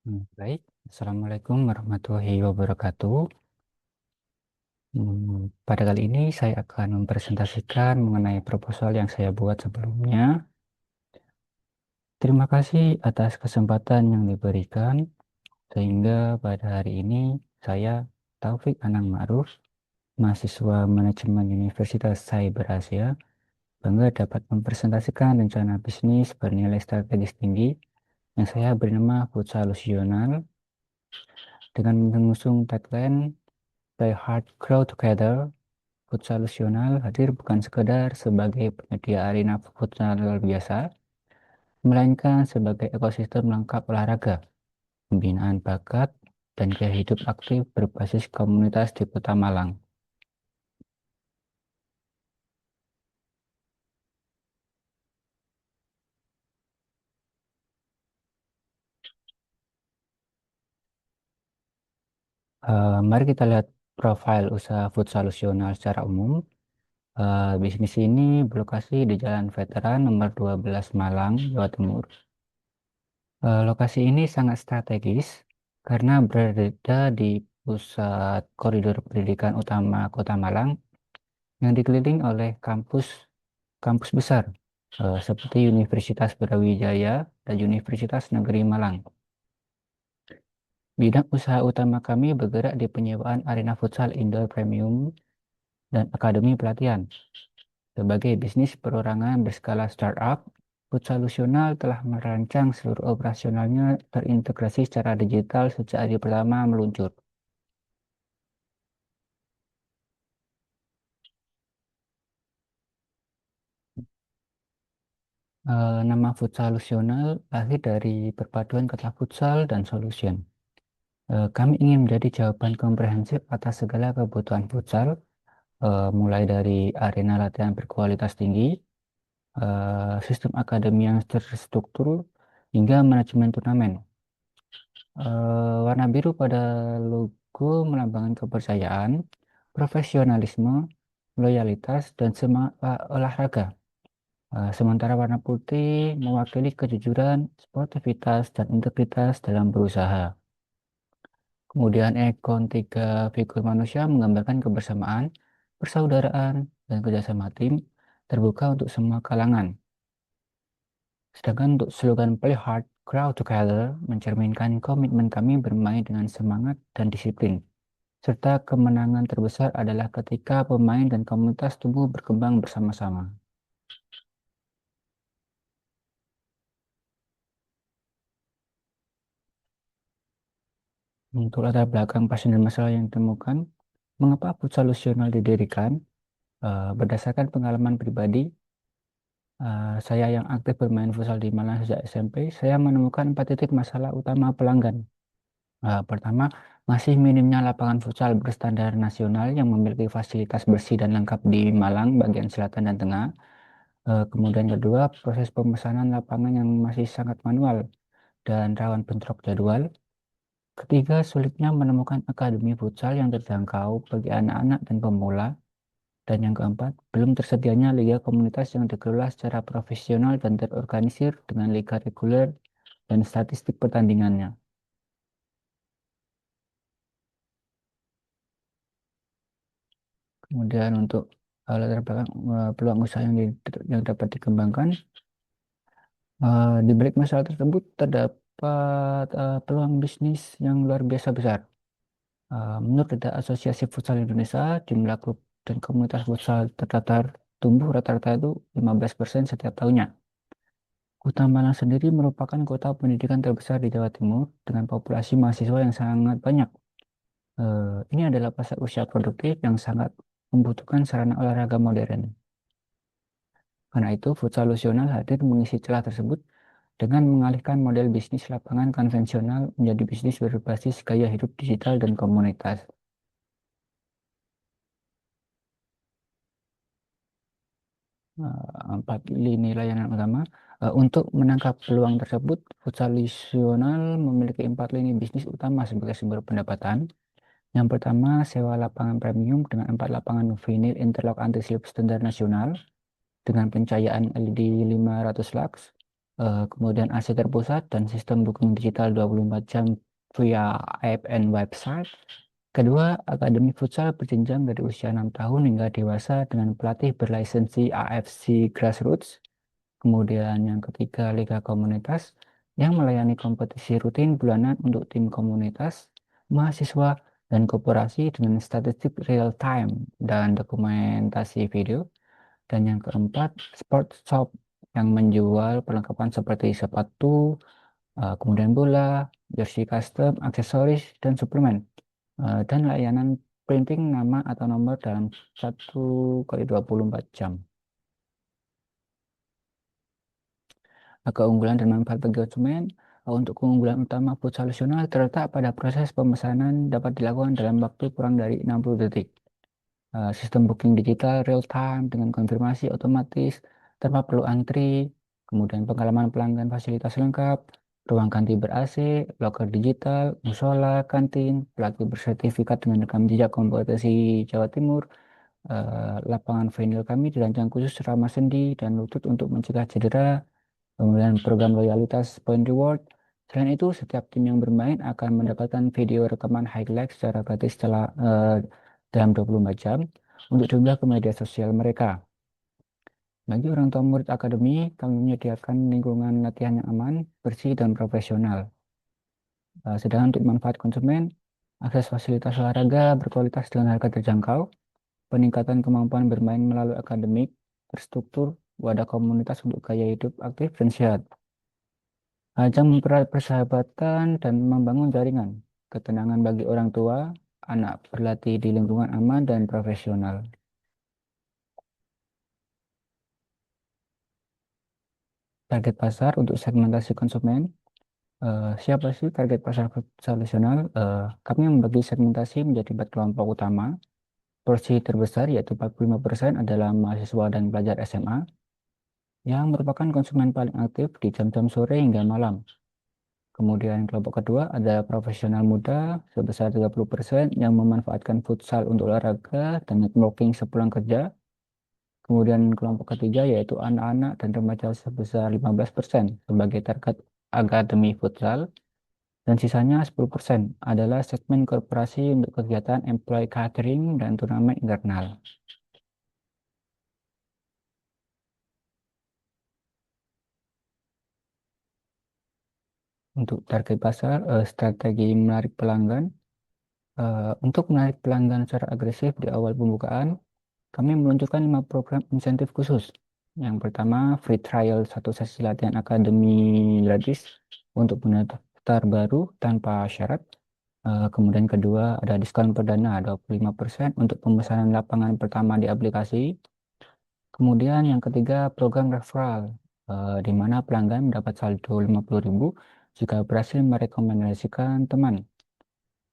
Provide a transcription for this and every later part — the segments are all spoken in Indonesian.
Baik, Assalamualaikum warahmatullahi wabarakatuh. Pada kali ini saya akan mempresentasikan mengenai proposal yang saya buat sebelumnya. Terima kasih atas kesempatan yang diberikan, sehingga pada hari ini saya, Taufik Anang Ma'ruf, mahasiswa Manajemen Universitas Cyber Asia, bangga dapat mempresentasikan rencana bisnis bernilai strategis tinggi yang saya beri nama Food Solutional dengan mengusung tagline Play Hard Grow Together. Futsal Nasional hadir bukan sekedar sebagai penyedia arena futsal luar biasa, melainkan sebagai ekosistem lengkap olahraga, pembinaan bakat, dan gaya hidup aktif berbasis komunitas di Kota Malang. Mari kita lihat profil usaha Futsal Nasional secara umum. Bisnis ini berlokasi di Jalan Veteran nomor 12 Malang, Jawa Timur. Lokasi ini sangat strategis karena berada di pusat koridor pendidikan utama Kota Malang yang dikelilingi oleh kampus besar seperti Universitas Brawijaya dan Universitas Negeri Malang. Bidang usaha utama kami bergerak di penyewaan arena futsal indoor premium dan akademi pelatihan. Sebagai bisnis perorangan berskala startup, Futsal Nasional telah merancang seluruh operasionalnya terintegrasi secara digital sejak hari pertama meluncur. Nama Futsal Nasional lahir dari perpaduan kata futsal dan solution. Kami ingin menjadi jawaban komprehensif atas segala kebutuhan futsal, mulai dari arena latihan berkualitas tinggi, sistem akademi yang terstruktur, hingga manajemen turnamen. Warna biru pada logo melambangkan kepercayaan, profesionalisme, loyalitas, dan semangat olahraga. Sementara warna putih mewakili kejujuran, sportivitas, dan integritas dalam berusaha. Kemudian ikon tiga figur manusia menggambarkan kebersamaan, persaudaraan, dan kerjasama tim terbuka untuk semua kalangan. Sedangkan untuk slogan Play Hard, Grow Together mencerminkan komitmen kami bermain dengan semangat dan disiplin. Serta kemenangan terbesar adalah ketika pemain dan komunitas tumbuh berkembang bersama-sama. Untuk latar belakang pasien dan masalah yang ditemukan, mengapa futsal solusional didirikan? Berdasarkan pengalaman pribadi, saya yang aktif bermain futsal di Malang sejak SMP, saya menemukan 4 titik masalah utama pelanggan. Pertama, masih minimnya lapangan futsal berstandar nasional yang memiliki fasilitas bersih dan lengkap di Malang bagian selatan dan tengah. Kemudian kedua, proses pemesanan lapangan yang masih sangat manual dan rawan bentrok jadwal. Ketiga, sulitnya menemukan akademi futsal yang terjangkau bagi anak-anak dan pemula. Dan yang keempat, belum tersedianya liga komunitas yang dikelola secara profesional dan terorganisir dengan liga reguler dan statistik pertandingannya. Kemudian untuk latar belakang peluang usaha yang dapat dikembangkan, di balik masalah tersebut terdapat peluang bisnis yang luar biasa besar. Menurut data Asosiasi Futsal Indonesia, jumlah klub dan komunitas futsal terdaftar tumbuh rata-rata itu 15% setiap tahunnya. Kota Malang sendiri merupakan kota pendidikan terbesar di Jawa Timur dengan populasi mahasiswa yang sangat banyak. Ini adalah pasar usia produktif yang sangat membutuhkan sarana olahraga modern. Karena itu, futsal solusional hadir mengisi celah tersebut dengan mengalihkan model bisnis lapangan konvensional menjadi bisnis berbasis gaya hidup digital dan komunitas. 4 lini layanan utama. Untuk menangkap peluang tersebut, futsal nasional memiliki 4 lini bisnis utama sebagai sumber pendapatan. Yang pertama, sewa lapangan premium dengan 4 lapangan vinil interlock anti-slip standar nasional dengan pencahayaan LED 500 lux. kemudian AC terpusat dan sistem booking digital 24 jam via app and website. Kedua, akademi futsal berjenjang dari usia 6 tahun hingga dewasa dengan pelatih berlisensi AFC Grassroots. Kemudian yang ketiga, liga komunitas yang melayani kompetisi rutin bulanan untuk tim komunitas, mahasiswa, dan koperasi dengan statistik real time dan dokumentasi video. Dan yang keempat, sport shop yang menjual perlengkapan seperti sepatu, kemudian bola, jersey custom, aksesoris, dan suplemen. Dan layanan printing nama atau nomor dalam 1 kali 24 jam. Keunggulan dan manfaat bagi konsumen. Untuk keunggulan utama futsal nasional terletak pada proses pemesanan dapat dilakukan dalam waktu kurang dari 60 detik. Sistem booking digital real time dengan konfirmasi otomatis tanpa perlu antri, kemudian pengalaman pelanggan fasilitas lengkap, ruang ganti ber-AC, loker digital, musola, kantin, pelatih bersertifikat dengan rekam jejak kompetisi Jawa Timur, lapangan vinyl kami dirancang khusus ramah sendi dan lutut untuk mencegah cedera, kemudian program loyalitas point reward. Selain itu, setiap tim yang bermain akan mendapatkan video rekaman highlight secara gratis dalam 24 jam untuk diunggah ke media sosial mereka. Bagi orang tua murid akademi, kami menyediakan lingkungan latihan yang aman, bersih, dan profesional. Sedangkan untuk manfaat konsumen, akses fasilitas olahraga berkualitas dengan harga terjangkau, peningkatan kemampuan bermain melalui akademik, terstruktur, wadah komunitas untuk gaya hidup aktif dan sehat. Ajang mempererat persahabatan dan membangun jaringan, ketenangan bagi orang tua, anak berlatih di lingkungan aman dan profesional. Target pasar untuk segmentasi konsumen. Siapa sih target pasar tradisional? Kami membagi segmentasi menjadi 4 kelompok utama. Porsi terbesar yaitu 45% adalah mahasiswa dan pelajar SMA yang merupakan konsumen paling aktif di jam-jam sore hingga malam. Kemudian kelompok kedua adalah profesional muda sebesar 30% yang memanfaatkan futsal untuk olahraga dan networking sepulang kerja. Kemudian kelompok ketiga yaitu anak-anak dan remaja sebesar 15% sebagai target akademi futsal. Dan sisanya 10% adalah segmen korporasi untuk kegiatan employee catering dan turnamen internal. Untuk target pasar, strategi menarik pelanggan. Untuk menarik pelanggan secara agresif di awal pembukaan, kami meluncurkan 5 program insentif khusus. Yang pertama, free trial 1 sesi latihan akademi gratis untuk pendaftar baru tanpa syarat. Kemudian kedua, ada diskon perdana 25% untuk pemesanan lapangan pertama di aplikasi. Kemudian yang ketiga, program referral, di mana pelanggan mendapat saldo 50.000 jika berhasil merekomendasikan teman.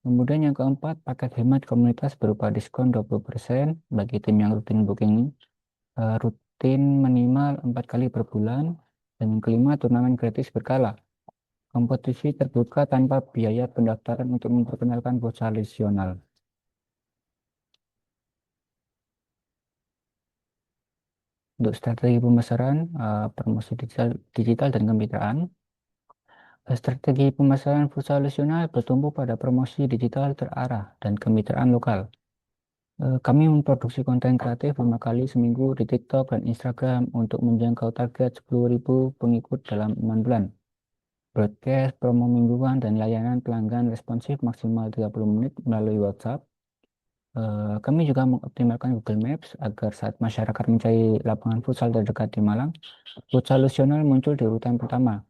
Kemudian yang keempat, paket hemat komunitas berupa diskon 20% bagi tim yang rutin booking, rutin minimal 4 kali per bulan. Dan yang kelima, turnamen gratis berkala. Kompetisi terbuka tanpa biaya pendaftaran untuk memperkenalkan bocah tradisional. Untuk strategi pemasaran, promosi digital dan kemitraan. Strategi pemasaran futsal nasional bertumbuh pada promosi digital terarah dan kemitraan lokal. Kami memproduksi konten kreatif 5 kali seminggu di TikTok dan Instagram untuk menjangkau target 10.000 pengikut dalam 6 bulan. Broadcast, promo mingguan, dan layanan pelanggan responsif maksimal 30 menit melalui WhatsApp. Kami juga mengoptimalkan Google Maps agar saat masyarakat mencari lapangan futsal terdekat di Malang, futsal nasional muncul di urutan pertama.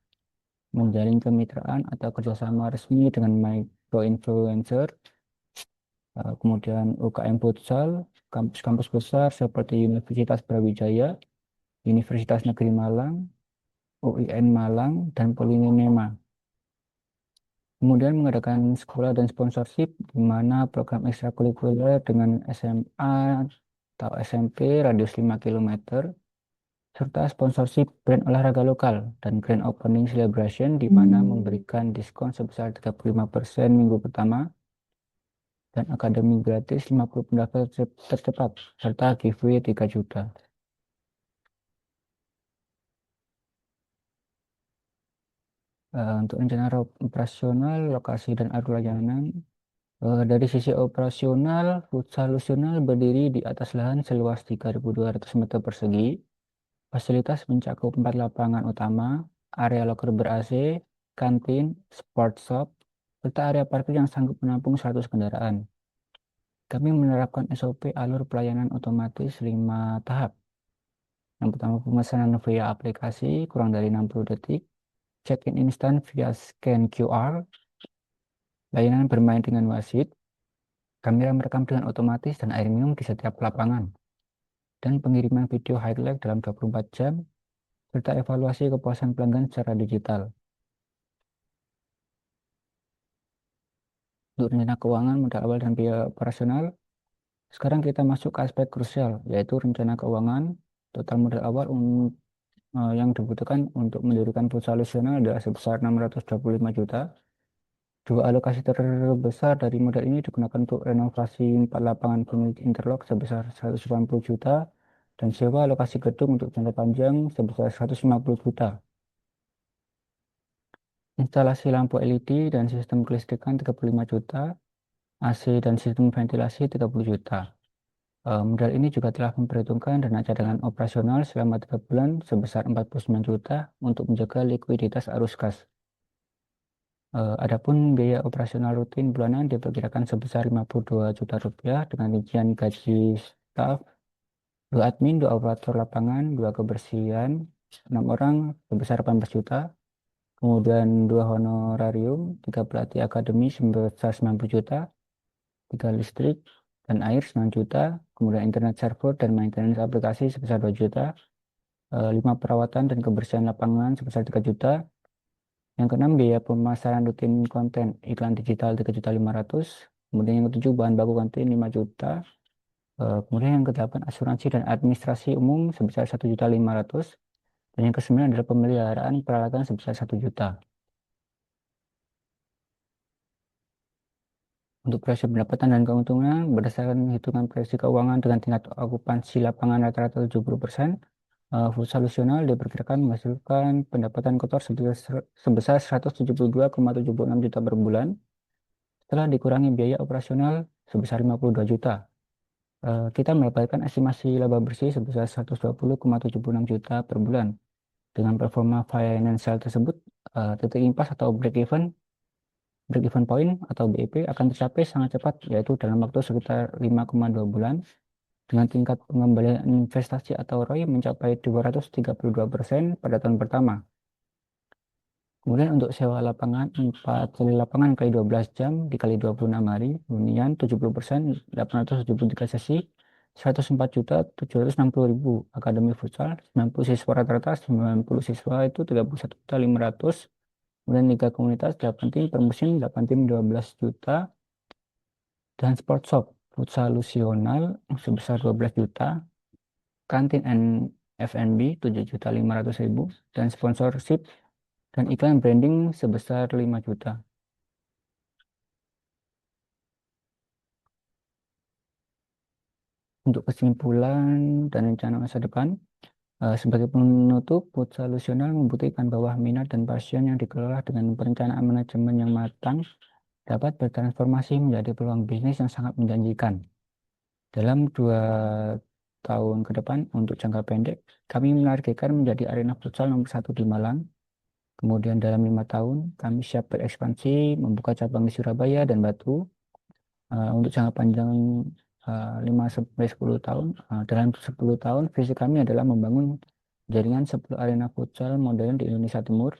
Menjalin kemitraan atau kerjasama resmi dengan micro-influencer, kemudian UKM futsal, kampus-kampus besar seperti Universitas Brawijaya, Universitas Negeri Malang, UIN Malang, dan Polinema. Kemudian mengadakan sekolah dan sponsorship, di mana program ekstrakurikuler dengan SMA atau SMP radius 5 km, serta sponsorship brand olahraga lokal dan grand opening celebration, di mana memberikan diskon sebesar 35% minggu pertama dan akademi gratis 50 pendaftar tercepat, serta giveaway 3 juta. Untuk rencana operasional, lokasi dan alur layanan, dari sisi operasional, futsal nasional berdiri di atas lahan seluas 3.200 meter persegi. Fasilitas mencakup 4 lapangan utama, area loker ber-AC, kantin, sport shop, serta area parkir yang sanggup menampung 100 kendaraan. Kami menerapkan SOP alur pelayanan otomatis 5 tahap. Yang pertama, pemesanan via aplikasi kurang dari 60 detik, check-in instan via scan QR, layanan bermain dengan wasit, kamera merekam dengan otomatis dan air minum di setiap lapangan, dan pengiriman video highlight dalam 24 jam, serta evaluasi kepuasan pelanggan secara digital. Untuk rencana keuangan, modal awal dan biaya operasional, sekarang kita masuk ke aspek krusial, yaitu rencana keuangan. Total modal awal yang dibutuhkan untuk mendirikan futsal nasional adalah sebesar 625 juta. Dua alokasi terbesar dari modal ini digunakan untuk renovasi 4 lapangan pemilik interlock sebesar 180 juta dan sewa lokasi gedung untuk jangka panjang sebesar 150 juta. Instalasi lampu LED dan sistem kelistrikan 35 juta, AC dan sistem ventilasi 30 juta. Modal ini juga telah memperhitungkan dana cadangan operasional selama 3 bulan sebesar 49 juta untuk menjaga likuiditas arus kas. Adapun biaya operasional rutin bulanan diperkirakan sebesar 52 juta rupiah dengan rincian gaji staf, 2 admin, 2 operator lapangan, 2 kebersihan, 6 orang sebesar 18 juta, kemudian 2 honorarium, 3 pelatih akademi sebesar 90 juta, 3 listrik dan air 9 juta, kemudian internet server dan maintenance aplikasi sebesar 2 juta, 5 perawatan dan kebersihan lapangan sebesar 3 juta. Yang keenam, biaya pemasaran rutin konten iklan digital 3.500.000. Kemudian yang ketujuh, bahan baku konten 5 juta. Kemudian yang kedelapan, asuransi dan administrasi umum sebesar 1.500.000. Dan yang kesembilan adalah pemeliharaan peralatan sebesar 1 juta. Untuk proyeksi pendapatan dan keuntungan, berdasarkan hitungan proyeksi keuangan dengan tingkat okupansi lapangan rata-rata 70%, futsal nasional diperkirakan menghasilkan pendapatan kotor sebesar 172,76 juta per bulan, setelah dikurangi biaya operasional sebesar 52 juta. Kita mendapatkan estimasi laba bersih sebesar 120,76 juta per bulan. Dengan performa financial tersebut, titik impas atau break-even point atau BEP akan tercapai sangat cepat, yaitu dalam waktu sekitar 5,2 bulan, dengan tingkat pengembalian investasi atau ROI mencapai 232% pada tahun pertama. Kemudian untuk sewa lapangan, 4 kali lapangan kali 12 jam dikali 26 hari, hunian 70%, 873 sesi, 104 juta 760.000. Akademi futsal, 90 siswa rata-rata, 90 siswa itu 31 juta 500. Kemudian liga komunitas 8 tim per musim, 8 tim 12 juta. Dan sport shop futsal nasional sebesar 12 juta. Kantin and F&B 7.500.000 dan sponsorship dan iklan branding sebesar 5 juta. Untuk kesimpulan dan rencana masa depan, sebagai penutup, futsal nasional membuktikan bahwa minat dan passion yang dikelola dengan perencanaan manajemen yang matang dapat bertransformasi menjadi peluang bisnis yang sangat menjanjikan. Dalam 2 tahun ke depan, untuk jangka pendek, kami menargetkan menjadi arena futsal nomor 1 di Malang. Kemudian dalam 5 tahun, kami siap berekspansi, membuka cabang di Surabaya dan Batu. Untuk jangka panjang 5 sampai 10 tahun, dalam 10 tahun, visi kami adalah membangun jaringan 10 arena futsal modern di Indonesia Timur.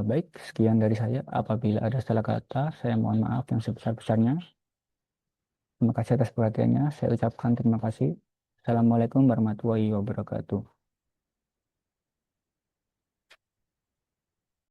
Baik, sekian dari saya. Apabila ada salah kata, saya mohon maaf yang sebesar-besarnya. Terima kasih atas perhatiannya. Saya ucapkan terima kasih. Assalamualaikum warahmatullahi wabarakatuh.